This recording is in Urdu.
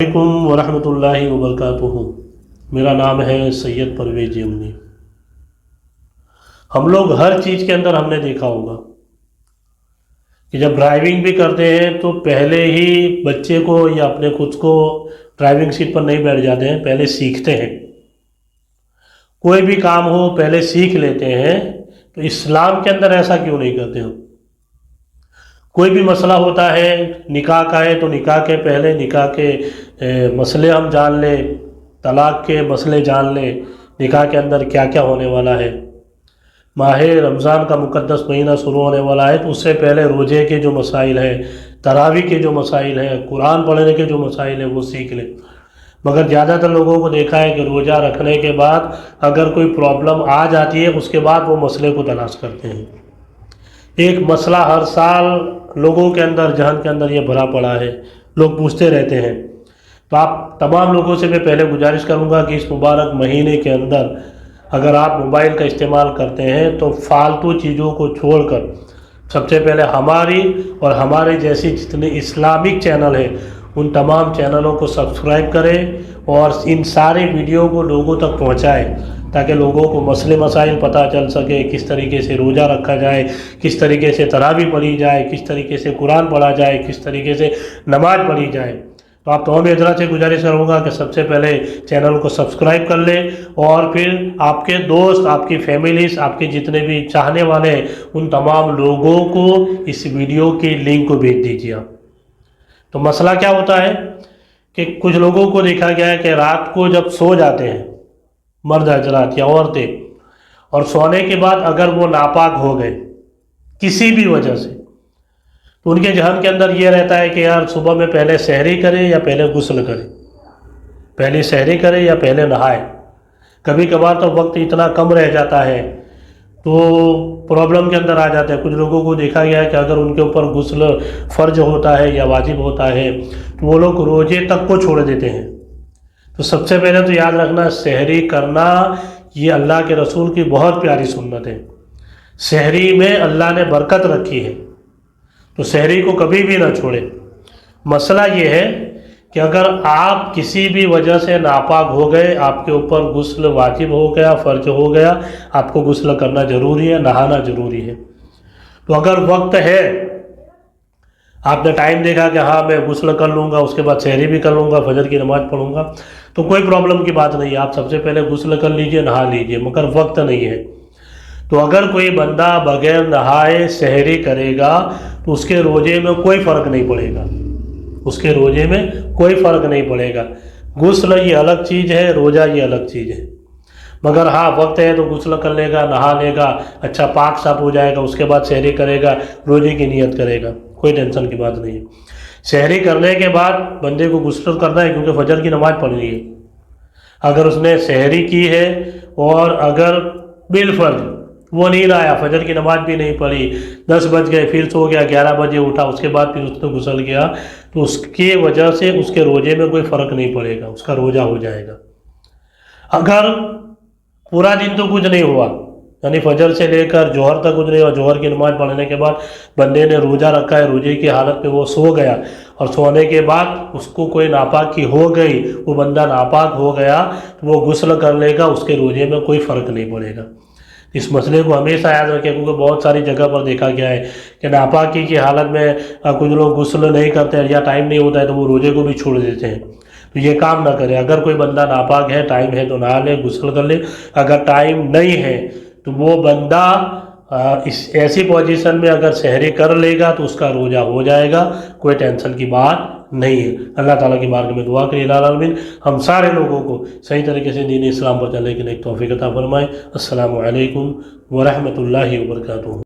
علیکم ورحمۃ اللہ وبرکاتہ۔ میرا نام ہے سید پرویز یمنی۔ ہم لوگ ہر چیز کے اندر ہم نے دیکھا ہوگا کہ جب ڈرائیونگ بھی کرتے ہیں تو پہلے ہی بچے کو یا اپنے خود کو ڈرائیونگ سیٹ پر نہیں بیٹھ جاتے ہیں، پہلے سیکھتے ہیں۔ کوئی بھی کام ہو پہلے سیکھ لیتے ہیں، تو اسلام کے اندر ایسا کیوں نہیں کرتے ہم؟ کوئی بھی مسئلہ ہوتا ہے، نکاح کا ہے تو نکاح کے پہلے نکاح کے مسئلے ہم جان لیں، طلاق کے مسئلے جان لیں، نکاح کے اندر کیا کیا ہونے والا ہے۔ ماہ رمضان کا مقدس مہینہ شروع ہونے والا ہے تو اس سے پہلے روزے کے جو مسائل ہیں، تراویح کے جو مسائل ہیں، قرآن پڑھنے کے جو مسائل ہیں وہ سیکھ لیں۔ مگر زیادہ تر لوگوں کو دیکھا ہے کہ روزہ رکھنے کے بعد اگر کوئی پرابلم آ جاتی ہے اس کے بعد وہ مسئلے کو تلاش کرتے ہیں۔ ایک مسئلہ ہر سال لوگوں کے اندر، ذہن کے اندر یہ بھرا پڑا ہے، لوگ پوچھتے رہتے ہیں۔ تو آپ تمام لوگوں سے میں پہلے گزارش کروں گا کہ اس مبارک مہینے کے اندر اگر آپ موبائل کا استعمال کرتے ہیں تو فالتو چیزوں کو چھوڑ کر سب سے پہلے ہماری اور ہمارے جیسی جتنے اسلامک چینل ہیں ان تمام چینلوں کو سبسکرائب کریں اور ان سارے ویڈیو کو لوگوں تک پہنچائیں تاکہ لوگوں کو مسئلے مسائل پتہ چل سکے، کس طریقے سے روزہ رکھا جائے، کس طریقے سے تراویح پڑھی جائے، کس طریقے سے قرآن پڑھا جائے، کس طریقے سے نماز پڑھی جائے۔ تو آپ تمام حضرات سے گزارش کروں گا کہ سب سے پہلے چینل کو سبسکرائب کر لیں اور پھر آپ کے دوست، آپ کی فیملیز، آپ کے جتنے بھی چاہنے والے ہیں ان تمام لوگوں کو اس ویڈیو کی لنک کو بھیج دیجیے آپ۔ تو مسئلہ کیا ہوتا ہے کہ کچھ لوگوں کو دیکھا گیا ہے کہ رات کو جب سو جاتے ہیں مرد حضرات یا عورتیں، اور سونے کے بعد اگر وہ ناپاک ہو گئے کسی بھی وجہ سے، تو ان کے ذہن کے اندر یہ رہتا ہے کہ یار صبح میں پہلے سحری کرے یا پہلے غسل کرے، پہلے سحری کرے یا پہلے نہائے۔ کبھی کبھار تو وقت اتنا کم رہ جاتا ہے تو پرابلم کے اندر آ جاتے ہیں۔ کچھ لوگوں کو دیکھا گیا ہے کہ اگر ان کے اوپر غسل فرض ہوتا ہے یا واجب ہوتا ہے تو وہ لوگ روزے تک کو چھوڑ دیتے ہیں۔ تو سب سے پہلے تو یاد رکھنا، سحری کرنا یہ اللہ کے رسول کی بہت پیاری سنت ہے۔ سحری میں اللہ نے برکت رکھی ہے، تو سحری کو کبھی بھی نہ چھوڑیں۔ مسئلہ یہ ہے کہ اگر آپ کسی بھی وجہ سے ناپاک ہو گئے، آپ کے اوپر غسل واجب ہو گیا، فرض ہو گیا، آپ کو غسل کرنا ضروری ہے، نہانا ضروری ہے۔ تو اگر وقت ہے، آپ نے ٹائم دیکھا کہ ہاں میں غسل کر لوں گا، اس کے بعد سحری بھی کر لوں گا، فجر کی نماز پڑھوں گا، تو کوئی پرابلم کی بات نہیں ہے، آپ سب سے پہلے غسل کر لیجئے، نہا لیجئے، مگر وقت نہیں ہے۔ تو اگر کوئی بندہ بغیر نہائے سحری کرے گا تو اس کے روزے میں کوئی فرق نہیں پڑے گا، اس کے روزے میں کوئی فرق نہیں پڑے گا۔ غسل یہ الگ چیز ہے، روزہ یہ الگ چیز ہے۔ مگر ہاں وقت ہے تو غسل کر لے گا، نہا لے گا، اچھا پاک صاف ہو جائے گا، اس کے بعد سحری کرے گا، روزے کی نیت کرے گا، کوئی ٹینشن کی بات نہیں ہے۔ سحری کرنے کے بعد بندے کو غسل کرنا ہے کیونکہ فجر کی نماز پڑھنی ہے۔ اگر اس نے سحری کی ہے اور اگر بالفرض وہ نیند آیا، فجر کی نماز بھی نہیں پڑھی، 10 بج گئے، پھر سو گیا، 11 بجے اٹھا، اس کے بعد پھر اس نے غسل کیا، تو اس کی وجہ سے اس کے روزے میں کوئی فرق نہیں پڑے گا، اس کا روزہ ہو جائے گا۔ اگر پورا دن تو کچھ نہیں ہوا، یعنی فجر سے لے کر جوہر تک کچھ نہیں ہوا، جوہر کی نماز پڑھنے کے بعد بندے نے روزہ رکھا ہے، روزے کی حالت میں وہ سو گیا، اور سونے کے بعد اس کو کوئی ناپاکی ہو گئی، وہ بندہ ناپاک ہو گیا، تو وہ غسل کر لے گا، اس کے روزے میں کوئی فرق نہیں پڑے گا۔ اس مسئلے کو ہمیشہ یاد رکھیں کیونکہ بہت ساری جگہ پر دیکھا گیا ہے کہ ناپاکی کی حالت میں کچھ لوگ غسل نہیں کرتے یا ٹائم نہیں ہوتا ہے تو وہ روزے کو بھی چھوڑ دیتے ہیں۔ تو یہ کام نہ کرے۔ اگر کوئی بندہ ناپاک ہے، ٹائم ہے تو نہا لے، غسل کر لے۔ اگر ٹائم نہیں ہے تو وہ بندہ اس ایسی پوزیشن میں اگر سحری کر لے گا تو اس کا روزہ ہو جائے گا، کوئی ٹینشن کی بات نہیں ہے۔ اللہ تعالیٰ کی بارگاہ میں دعا کریں الہ العالمین ہم سارے لوگوں کو صحیح طریقے سے دین اسلام پر چلنے کی نیک توفیق عطا فرمائے۔ السلام علیکم ورحمۃ اللہ وبرکاتہ۔